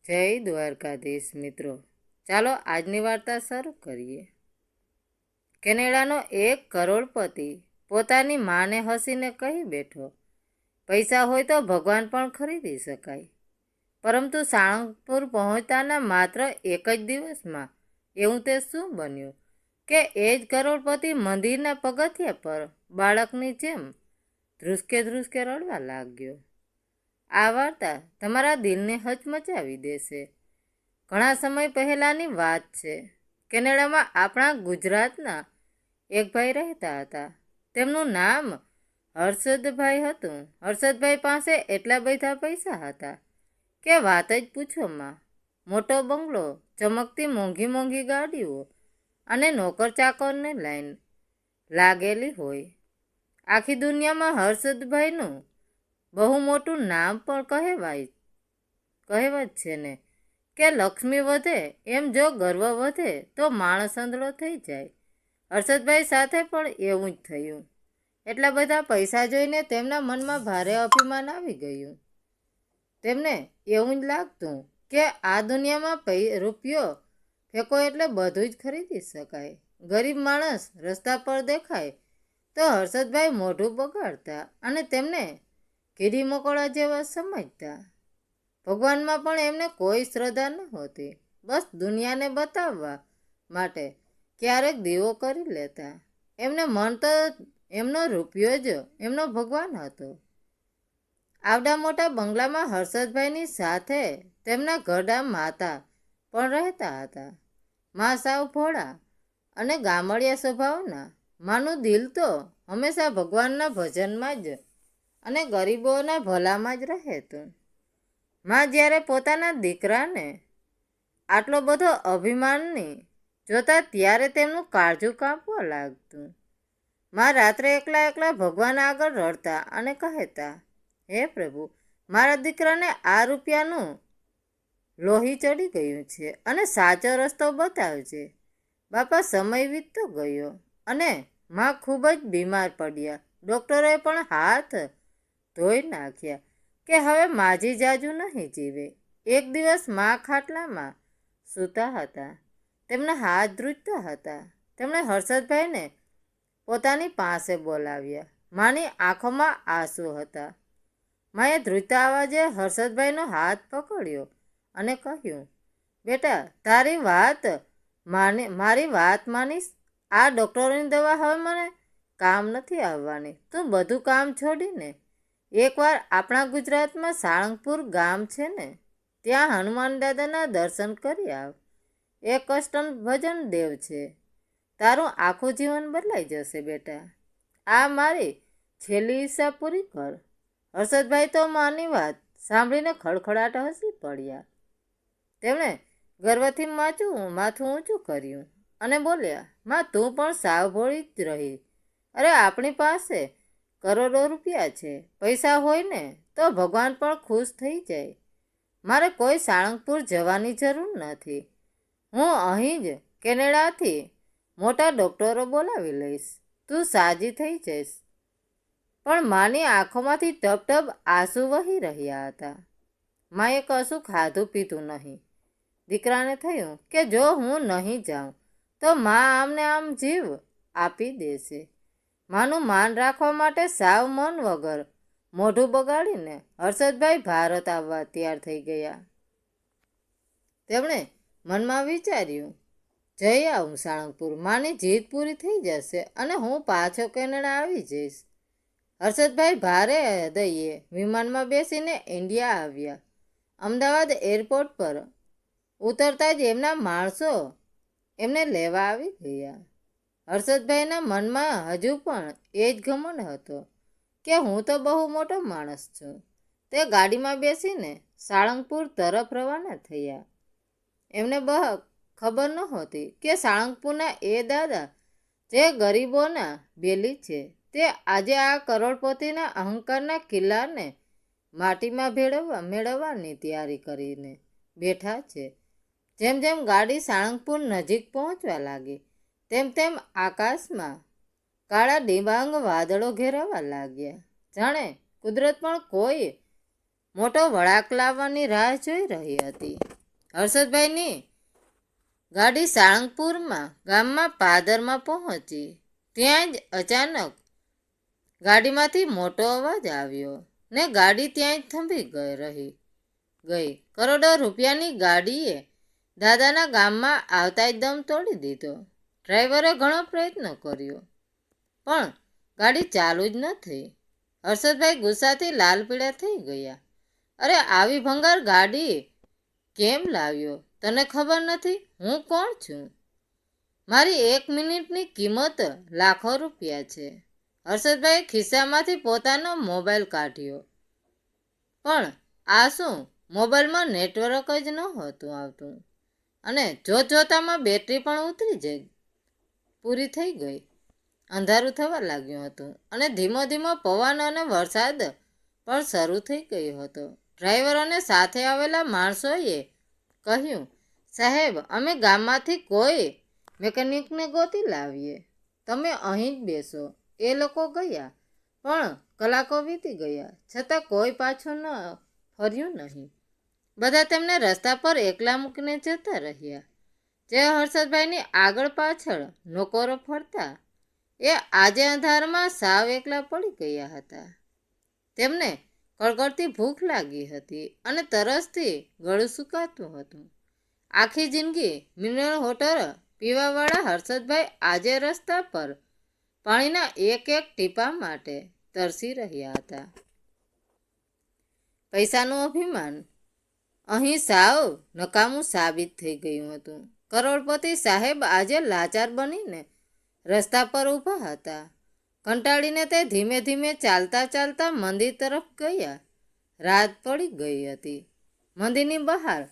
જય દ્વારકાધીશ મિત્રો, ચાલો આજની વાર્તા શરૂ કરીએ. કેનેડાનો એક કરોડપતિ પોતાની માને હસીને કહી બેઠો, પૈસા હોય તો ભગવાન પણ ખરીદી શકાય. પરંતુ સાળંગપુર પહોંચતાના માત્ર એક જ દિવસમાં એવું તે શું બન્યું કે એ જ કરોડપતિ મંદિરના પગથિયા પર બાળકની જેમ ધ્રુસકે ધ્રુસકે રડવા લાગ્યો. આ વાર્તા તમારા દિલને હચમચાવી દેશે. ઘણા સમય પહેલાંની વાત છે. કેનેડામાં આપણા ગુજરાતના એક ભાઈ રહેતા હતા. તેમનું નામ હર્ષદભાઈ હતું. હર્ષદભાઈ પાસે એટલા બધા પૈસા હતા કે વાત જ પૂછોમાં. મોટો બંગલો, ચમકતી મોંઘી મોંઘી ગાડીઓ અને નોકર ચાકરને લાઈન લાગેલી હોય. આખી દુનિયામાં હર્ષદભાઈનું બહુ મોટું નામ પણ કહેવત છે ને કે લક્ષ્મી વધે એમ જો ગર્વ વધે તો માણસ અંધળો થઈ જાય. હર્ષદભાઈ સાથે પણ એવું જ થયું. એટલા બધા પૈસા જોઈને તેમના મનમાં ભારે અભિમાન આવી ગયું. તેમને એવું જ લાગતું કે આ દુનિયામાં રૂપિયો ફેંકો એટલે બધું જ ખરીદી શકાય. ગરીબ માણસ રસ્તા પર દેખાય તો હર્ષદભાઈ મોઢું બગાડતા અને તેમને કીડી મકોડા જેવા સમજતા. ભગવાનમાં પણ એમને કોઈ શ્રદ્ધા નહોતી. બસ દુનિયાને બતાવવા માટે ક્યારેક દીવો કરી લેતા. એમને મન તો એમનો રૂપિયો જ એમનો ભગવાન હતો. આવડા મોટા બંગલામાં હર્ષદભાઈની સાથે તેમના ઘરડા માતા પણ રહેતા હતા. મા સાવ ભોળા અને ગામડિયા સ્વભાવના. માનું દિલ તો હંમેશા ભગવાનના ભજનમાં જ અને ગરીબોના ભલામાં જ રહેતું. માં જ્યારે પોતાના દીકરાને આટલો બધો અભિમાનની જોતા ત્યારે તેમનું કાળજું કાપવા લાગતું. માં રાત્રે એકલા એકલા ભગવાન આગળ રડતા અને કહેતા, હે પ્રભુ, મારા દીકરાને આ રૂપિયાનું લોહી ચડી ગયું છે અને સાચો રસ્તો બતાવજે. બાપા, સમય વીતતો ગયો અને માં ખૂબ જ બીમાર પડ્યા. ડૉક્ટરોએ પણ હાથ ધોઈ નાખ્યા કે હવે માજી જાજુ નહીં જીવે. એક દિવસ માં ખાટલામાં સૂતા હતા. તેમના હાથ ધ્રુજતા હતા. તેમણે હર્ષદભાઈને પોતાની પાસે બોલાવ્યા. માની આંખોમાં આંસુ હતા. માએ ધ્રુજતા અવાજે હર્ષદભાઈનો હાથ પકડ્યો અને કહ્યું, બેટા, મારી વાત માનીશ. આ ડૉક્ટરોની દવા હવે મને કામ નથી આવવાની. તું બધું કામ છોડીને એકવાર આપણા ગુજરાતમાં સાળંગપુર ગામ છે ને, ત્યાં હનુમાન દાદાના દર્શન કરી આવ. એ કષ્ટન ભજન દેવ છે. તારું આખું જીવન બદલાઈ જશે બેટા. આ મારી છેલ્લી ઈચ્છા પૂરી કર. હર્ષદભાઈ તો માની વાત સાંભળીને ખડખડાટ હસી પડ્યા. તેમણે ગર્વથી માથું ઊંચું કર્યું અને બોલ્યા, માં, તું પણ સાવ ભોળી જ રહી. અરે, આપણી પાસે કરોડો રૂપિયા છે. પૈસા હોય ને તો ભગવાન પણ ખુશ થઈ જાય. મારે કોઈ સાળંગપુર જવાની જરૂર નથી. હું અહીં જ કેનેડાથી મોટા ડૉક્ટરો બોલાવી લઈશ. તું સાજી થઈ જઈશ. પણ માની આંખોમાંથી ટપ ટપ આંસુ વહી રહ્યા હતા. માએ કશું ખાધું પીધું નહીં. દીકરાને થયું કે જો હું નહીં જાઉં તો માં આમને આમ જીવ આપી દેશે. માનું માન રાખવા માટે સાવ મન વગર મોઢું બગાડીને હર્ષદભાઈ ભારત આવવા તૈયાર થઈ ગયા. તેમણે મનમાં વિચાર્યું, જઈ આવું સાળંગપુર, માની જીદ પૂરી થઈ જશે અને હું પાછો કેનેડા આવી જઈશ. હર્ષદભાઈ ભારે હૃદયે વિમાનમાં બેસીને ઇન્ડિયા આવ્યા. અમદાવાદ એરપોર્ટ પર ઉતરતા જ એમના માણસો એમને લેવા આવી ગયા. હર્ષદભાઈના મનમાં હજુ પણ એ જ ઘમંડ હતો કે હું તો બહુ મોટો માણસ છું. તે ગાડીમાં બેસીને સાળંગપુર તરફ રવાના થયા. એમને ખબર નહોતી કે સાળંગપુરના એ દાદા જે ગરીબોના બેલી છે, તે આજે આ કરોડપતિના અહંકારના કિલ્લાને માટીમાં મેળવવાની તૈયારી કરીને બેઠા છે. જેમ જેમ ગાડી સાળંગપુર નજીક પહોંચવા લાગી તેમ તેમ આકાશમાં કાળા ડિબાંગ વાદળો ઘેરાવા લાગ્યા. જાણે કુદરત પણ કોઈ મોટો વળાંક લાવવાની રાહ જોઈ રહી હતી. હર્ષદભાઈની ગાડી સાળંગપુરમાં ગામમાં પાદરમાં પહોંચી. ત્યાં જ અચાનક ગાડીમાંથી મોટો અવાજ આવ્યો ને ગાડી ત્યાં જ થંભી ગઈ. કરોડો રૂપિયાની ગાડીએ દાદાના ગામમાં આવતા જ દમ તોડી દીધો. ડ્રાઈવરે ઘણો પ્રયત્ન કર્યો પણ ગાડી ચાલુ જ ન થઈ. હર્ષદભાઈ ગુસ્સાથી લાલ પીળા થઈ ગયા. અરે આવી ભંગાર ગાડી કેમ લાવ્યો? તને ખબર નથી હું કોણ છું? મારી 1 મિનિટની કિંમત લાખો રૂપિયા છે. હર્ષદભાઈએ ખિસ્સામાંથી પોતાનો મોબાઈલ કાઢ્યો પણ આ શું, મોબાઈલમાં નેટવર્ક જ નહોતું આવતું અને જોતજોતામાં બેટરી પણ ઉતરી પૂરી થઈ ગઈ. અંધારું થવા લાગ્યું હતું અને ધીમો ધીમો પવન અને વરસાદ પણ શરૂ થઈ ગયો હતો. ડ્રાઈવર અને સાથે આવેલા માણસોએ કહ્યું, સાહેબ અમે ગામમાંથી કોઈ મેકેનિકને ગોતી લાવીએ, તમે અહીં જ બેસો. એ લોકો ગયા પણ કલાકો વીતી ગયા છતાં કોઈ પાછું ન ફર્યું નહીં. બધા તેમને રસ્તા પર એકલા મૂકીને જતા રહ્યા. જે હર્ષદભાઈની આગળ પાછળ નોકરો ફરતા એ આજે અંધારમાં સાવ એકલા પડી ગયા હતા. તેમને કળકળતી ભૂખ લાગી હતી અને તરસથી ગળું સુકાતું હતું. આખી જિંદગી મિનરલ વોટર પીવાવાળા હર્ષદભાઈ આજે રસ્તા પર પાણીના એક એક ટીપા માટે તરસી રહ્યા હતા. પૈસાનું અભિમાન અહીં સાવ નકામું સાબિત થઈ ગયું હતું. કરોડપતિ સાહેબ આજે લાચાર બનીને રસ્તા પર ઊભા હતા. કંટાળીને તે ધીમે ધીમે ચાલતા ચાલતા મંદિર તરફ ગયા. રાત પડી ગઈ હતી. મંદિરની બહાર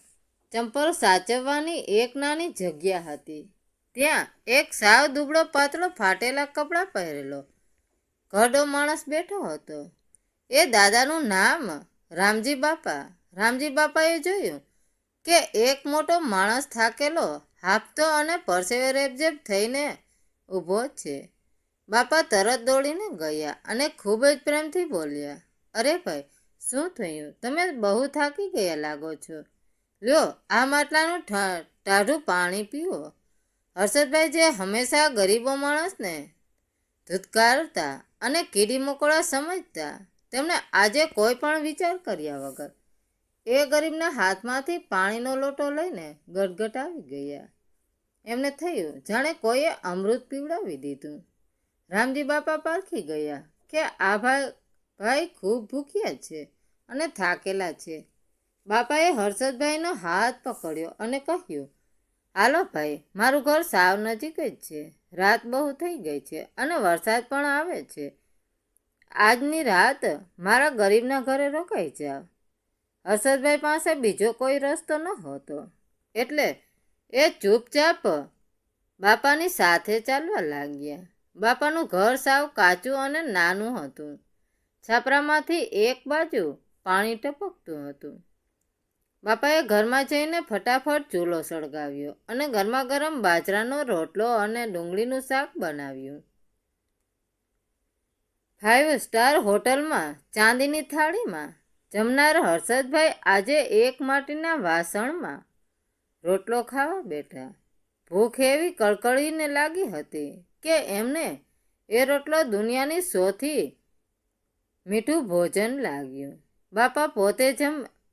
ચંપલ સાચવવાની એક નાની જગ્યા હતી. ત્યાં એક સાવ દુબળો પાતળો ફાટેલા કપડાં પહેરેલો ઘરડો માણસ બેઠો હતો. એ દાદાનું નામ રામજી બાપા. રામજી બાપાએ જોયું કે એક મોટો માણસ થાકેલો, હાંફતો અને પરસેવે રેબઝેબ થઈને ઊભો છે. બાપા તરત દોડીને ગયા અને ખૂબ જ પ્રેમથી બોલ્યા, અરે ભાઈ, શું થયું? તમે બહુ થાકી ગયા લાગો છો. લ્યો આ માટલાનું ટાઢું પાણી પીવો. હર્ષદભાઈ, જે હંમેશા ગરીબો માણસને ધુતકારતા અને કીડી મકોડા સમજતા, તેમણે આજે કોઈ પણ વિચાર કર્યા વગર એ ગરીબના હાથમાંથી પાણીનો લોટો લઈને ગટગટાવી ગયા. એમને થયું જાણે કોઈએ અમૃત પીવડાવી દીધું. રામજી બાપા પારખી ગયા કે આ ભાઈ ખૂબ ભૂખ્યા છે અને થાકેલા છે. બાપાએ હર્ષદભાઈનો હાથ પકડ્યો અને કહ્યું, હાલો ભાઈ, મારું ઘર સાવ નજીક જ છે. રાત બહુ થઈ ગઈ છે અને વરસાદ પણ આવે છે. આજની રાત મારા ગરીબના ઘરે રોકાઈ જાઓ. હર્ષદભાઈ પાસે બીજો કોઈ રસ્તો નહોતો એટલે એ ચૂપચાપ બાપાની સાથે ચાલવા લાગ્યા. બાપાનું ઘર સાવ કાચું અને નાનું હતું. છાપરામાંથી એક બાજુ પાણી ટપકતું હતું. બાપાએ ઘરમાં જઈને ફટાફટ ચૂલો સળગાવ્યો અને ગરમા ગરમ બાજરાનો રોટલો અને ડુંગળીનું શાક બનાવ્યું. 5 સ્ટાર હોટલમાં ચાંદીની થાળીમાં જમનાર હર્ષદભાઈ આજે એક માટીના વાસણમાં રોટલો ખાવા બેઠા. ભૂખ એવી કળકળીને લાગી હતી કે એમને એ રોટલો દુનિયાની સૌથી મીઠું ભોજન લાગ્યું. બાપા પોતે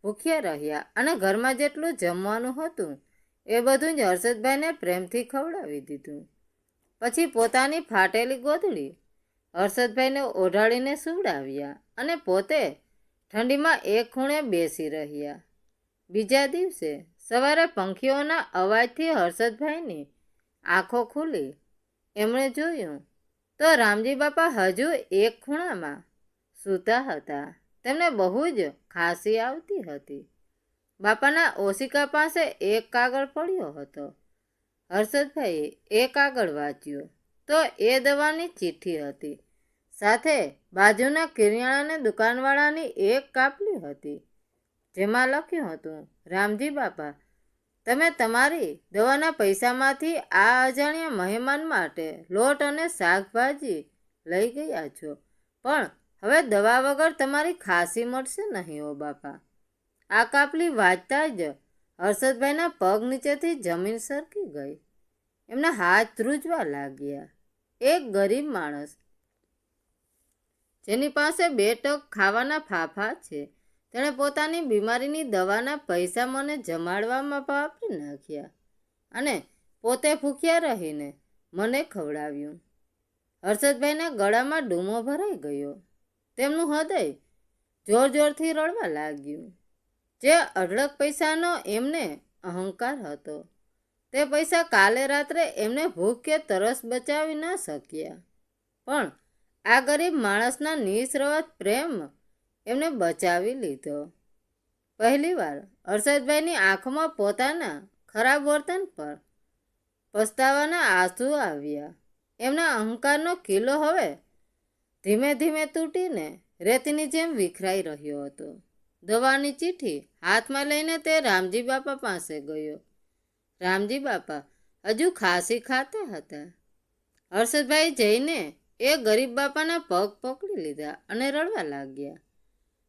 ભૂખ્યા રહ્યા અને ઘરમાં જેટલું જમવાનું હતું એ બધું જ હર્ષદભાઈને પ્રેમથી ખવડાવી દીધું. પછી પોતાની ફાટેલી ગોદડી હર્ષદભાઈને ઓઢાડીને સુવડાવ્યા અને પોતે ઠંડીમાં એક ખૂણે બેસી રહ્યા. બીજા દિવસે સવારે પંખીઓના અવાજથી હર્ષદભાઈની આંખો ખુલી. એમણે જોયું તો રામજી બાપા હજુ એક ખૂણામાં સૂતા હતા. તેમને બહુ જ ખાંસી આવતી હતી. બાપાના ઓશિકા પાસે એક કાગળ પડ્યો હતો. હર્ષદભાઈએ એ કાગળ વાંચ્યો તો એ દવાની ચિઠ્ઠી હતી. સાથે બાજુના કરિયાણાની દુકાનવાળાની એક કાપલી હતી જેમાં લખ્યું હતું, રામજી બાપા, તમે તમારી દવાના પૈસામાંથી આ અજાણ્યા મહેમાન માટે લોટ અને શાકભાજી લઈ ગયા છો, પણ હવે દવા વગર તમારી ખાંસી મળશે નહીં. ઓ બાપા. આ કાપલી વાંચતા જ હર્ષદભાઈના પગ નીચેથી જમીન સરકી ગઈ. એમના હાથ ધ્રુજવા લાગ્યા. એક ગરીબ માણસ જેની પાસે 2 ટક ખાવાના ફાફા છે, તેણે પોતાની બીમારીની દવાના પૈસા મને જમાડવામાં વાપરી નાખ્યા અને પોતે ભૂખ્યા રહીને મને ખવડાવ્યું. હર્ષદભાઈના ગળામાં ડૂમો ભરાઈ ગયો. તેમનું હૃદય જોર જોરથી રડવા લાગ્યું. જે અઢળક પૈસાનો એમને અહંકાર હતો, તે પૈસા કાલે રાત્રે એમને ભૂખ કે તરસ બચાવી ન શક્યા, પણ આ ગરીબ માણસના નિસ્વાર્થ પ્રેમ એમને બચાવી લીધો. પહેલીવાર હર્ષદભાઈની આંખોમાં પોતાના ખરાબ વર્તન પર પસ્તાવાના આંસુ આવ્યા. એમના અહંકારનો કિલ્લો હવે ધીમે ધીમે તૂટીને રેતીની જેમ વિખરાઈ રહ્યો હતો. દવાની ચીઠ્ઠી હાથમાં લઈને તે રામજી બાપા પાસે ગયો. રામજી બાપા હજુ ખાંસી ખાતા હતા. હર્ષદભાઈ જઈને એ ગરીબ બાપાના પગ પકડી લીધા અને રડવા લાગ્યા.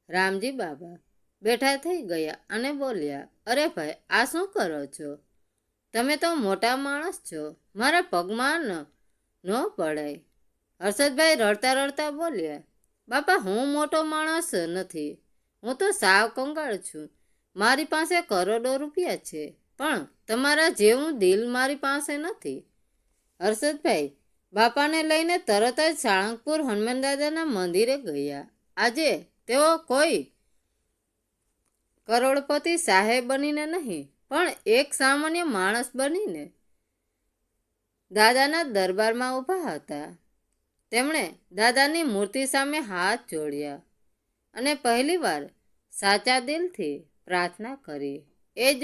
રામજી બાપા બેઠા થઈ ગયા અને બોલ્યા, અરે ભાઈ, આ શું કરો છો? તમે તો મોટા માણસ છો, મારા પગમાં ન પડાય. હર્ષદભાઈ રડતા રડતા બોલ્યા, બાપા, હું મોટો માણસ નથી, હું તો સાવ કંગાળ છું. મારી પાસે કરોડો રૂપિયા છે, પણ તમારા જેવું દિલ મારી પાસે નથી. હર્ષદભાઈ બાપાને લઈને તરત જ સાળંગપુર હનુમાનદાદાના મંદિરે ગયા. આજે તેઓ કોઈ કરોડપતિ સાહેબ બનીને નહીં, પણ એક સામાન્ય માણસ બનીને દાદાના દરબારમાં ઊભા હતા. તેમણે દાદાની મૂર્તિ સામે હાથ જોડ્યા અને પહેલીવાર સાચા દિલથી પ્રાર્થના કરી. એ જ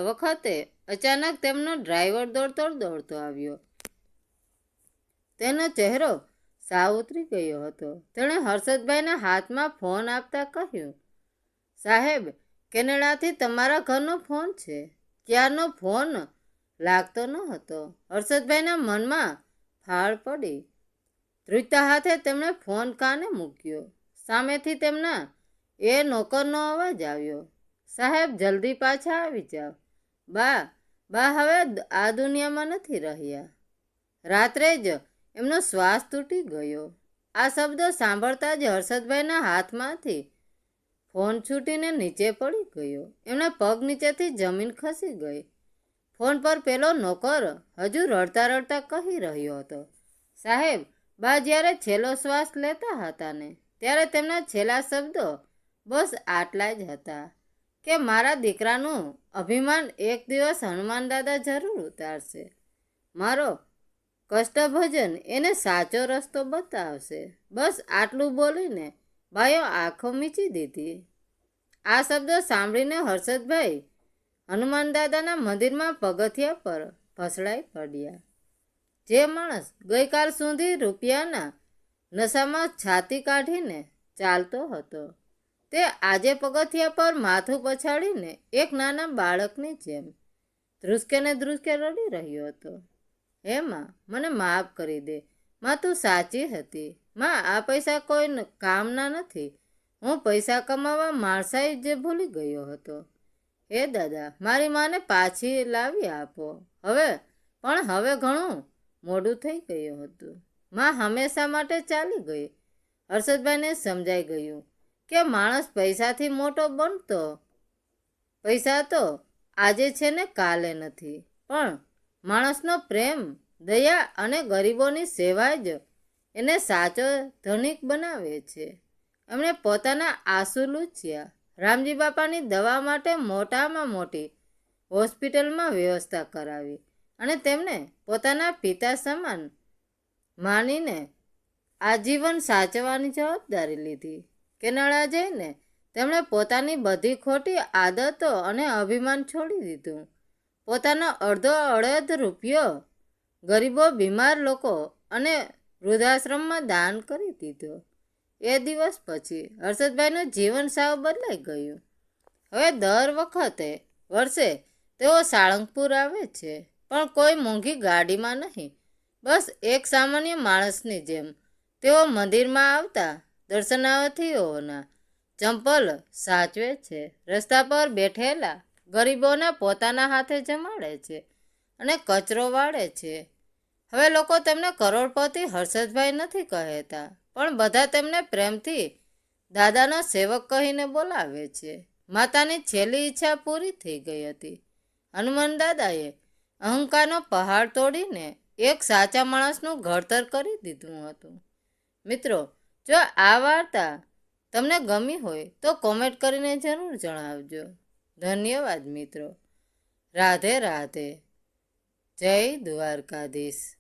વખતે અચાનક તેમનો ડ્રાઈવર દોડતો આવ્યો. તેનો ચહેરો સાવ ઉતરી ગયો હતો. તેણે હર્ષદભાઈના હાથમાં ફોન આપતા કહ્યું, સાહેબ, કેનેડાથી તમારા ઘરનો ફોન છે. ક્યારનો ફોન લાગતો ન હતો. હર્ષદભાઈના મનમાં ફાળ પડી. ધ્રુજતા હાથે તેમણે ફોન કાને મૂક્યો. સામેથી તેમના એ નોકરનો અવાજ આવ્યો, સાહેબ, જલ્દી પાછા આવી જાઓ. બા હવે આ દુનિયામાં નથી રહ્યા. રાત્રે જ એમનો શ્વાસ તૂટી ગયો. આ શબ્દો સાંભળતા જ હર્ષદભાઈના હાથમાંથી ફોન છૂટીને નીચે પડી ગયો. એમના પગ નીચેથી જમીન ખસી ગઈ. ફોન પર પેલો નોકર હજુ રડતા રડતા કહી રહ્યો હતો, સાહેબ, બા જ્યારે છેલ્લો શ્વાસ લેતા હતા ને, ત્યારે તેમના છેલ્લા શબ્દો બસ આટલા જ હતા કે મારા દીકરાનું અભિમાન એક દિવસ હનુમાન દાદા જરૂર ઉતારશે. મારો કષ્ટભજન એને સાચો રસ્તો બતાવશે. બસ આટલું બોલીને બાયો આંખો મીચી દીધી. આ શબ્દો સાંભળીને હર્ષદભાઈ હનુમાન દાદાના મંદિરમાં પગથિયા પર ફસડાઈ પડ્યા. જે માણસ ગઈકાલ સુધી રૂપિયાના નશામાં છાતી કાઢીને ચાલતો હતો, તે આજે પગથિયા પર માથું પછાડીને એક નાના બાળકની જેમ ધ્રુસકે ને ધ્રુસકે રડી રહ્યો હતો. હે માં, મને માફ કરી દે. માં, તું સાચી હતી. માં, આ પૈસા કોઈ કામના નથી. હું પૈસા કમાવા માણસાઈ જે ભૂલી ગયો હતો. હે દાદા, મારી માને પાછી લાવી આપો. હવે ઘણું મોડું થઈ ગયું હતું. માં હંમેશા માટે ચાલી ગઈ. હર્ષદભાઈને સમજાઈ ગયું કે માણસ પૈસાથી મોટો બનતો. પૈસા તો આજે છે ને કાલે નથી, પણ માણસનો પ્રેમ, દયા અને ગરીબોની સેવા જ એને સાચો ધનિક બનાવે છે. એમણે પોતાના આંસુ લૂછ્યા. રામજી બાપાની દવા માટે મોટામાં મોટી હોસ્પિટલમાં વ્યવસ્થા કરાવી અને તેમને પોતાના પિતા સમાન માનીને આજીવન સાચવવાની જવાબદારી લીધી. કેનેડા જઈને તેમણે પોતાની બધી ખોટી આદતો અને અભિમાન છોડી દીધું. પોતાનો અડધો અડધ રૂપિયો ગરીબો, બીમાર લોકો અને વૃદ્ધાશ્રમમાં દાન કરી દીધો. એ દિવસ પછી હર્ષદભાઈનું જીવન સાવ બદલાઈ ગયું. હવે દર વર્ષે તેઓ સાળંગપુર આવે છે, પણ કોઈ મોંઘી ગાડીમાં નહીં. બસ એક સામાન્ય માણસની જેમ તેઓ મંદિરમાં આવતા દર્શનાર્થીઓના ચંપલ સાચવે છે. રસ્તા પર બેઠેલા ગરીબોને પોતાના હાથે જમાડે છે અને કચરો વાળે છે. હવે લોકો તેમને કરોડપતિ હર્ષદભાઈ નથી કહેતા, પણ બધા તેમને પ્રેમથી દાદાનો સેવક કહીને બોલાવે છે. માતાની છેલ્લી ઈચ્છા પૂરી થઈ ગઈ હતી. હનુમાન દાદાએ અહંકારનો પહાડ તોડીને એક સાચા માણસનું ઘડતર કરી દીધું હતું. મિત્રો, જો આ વાર્તા તમને ગમી હોય તો કોમેન્ટ કરીને જરૂર જણાવજો. ધન્યવાદ મિત્રો. રાધે રાધે. જય દ્વારકાધીશ.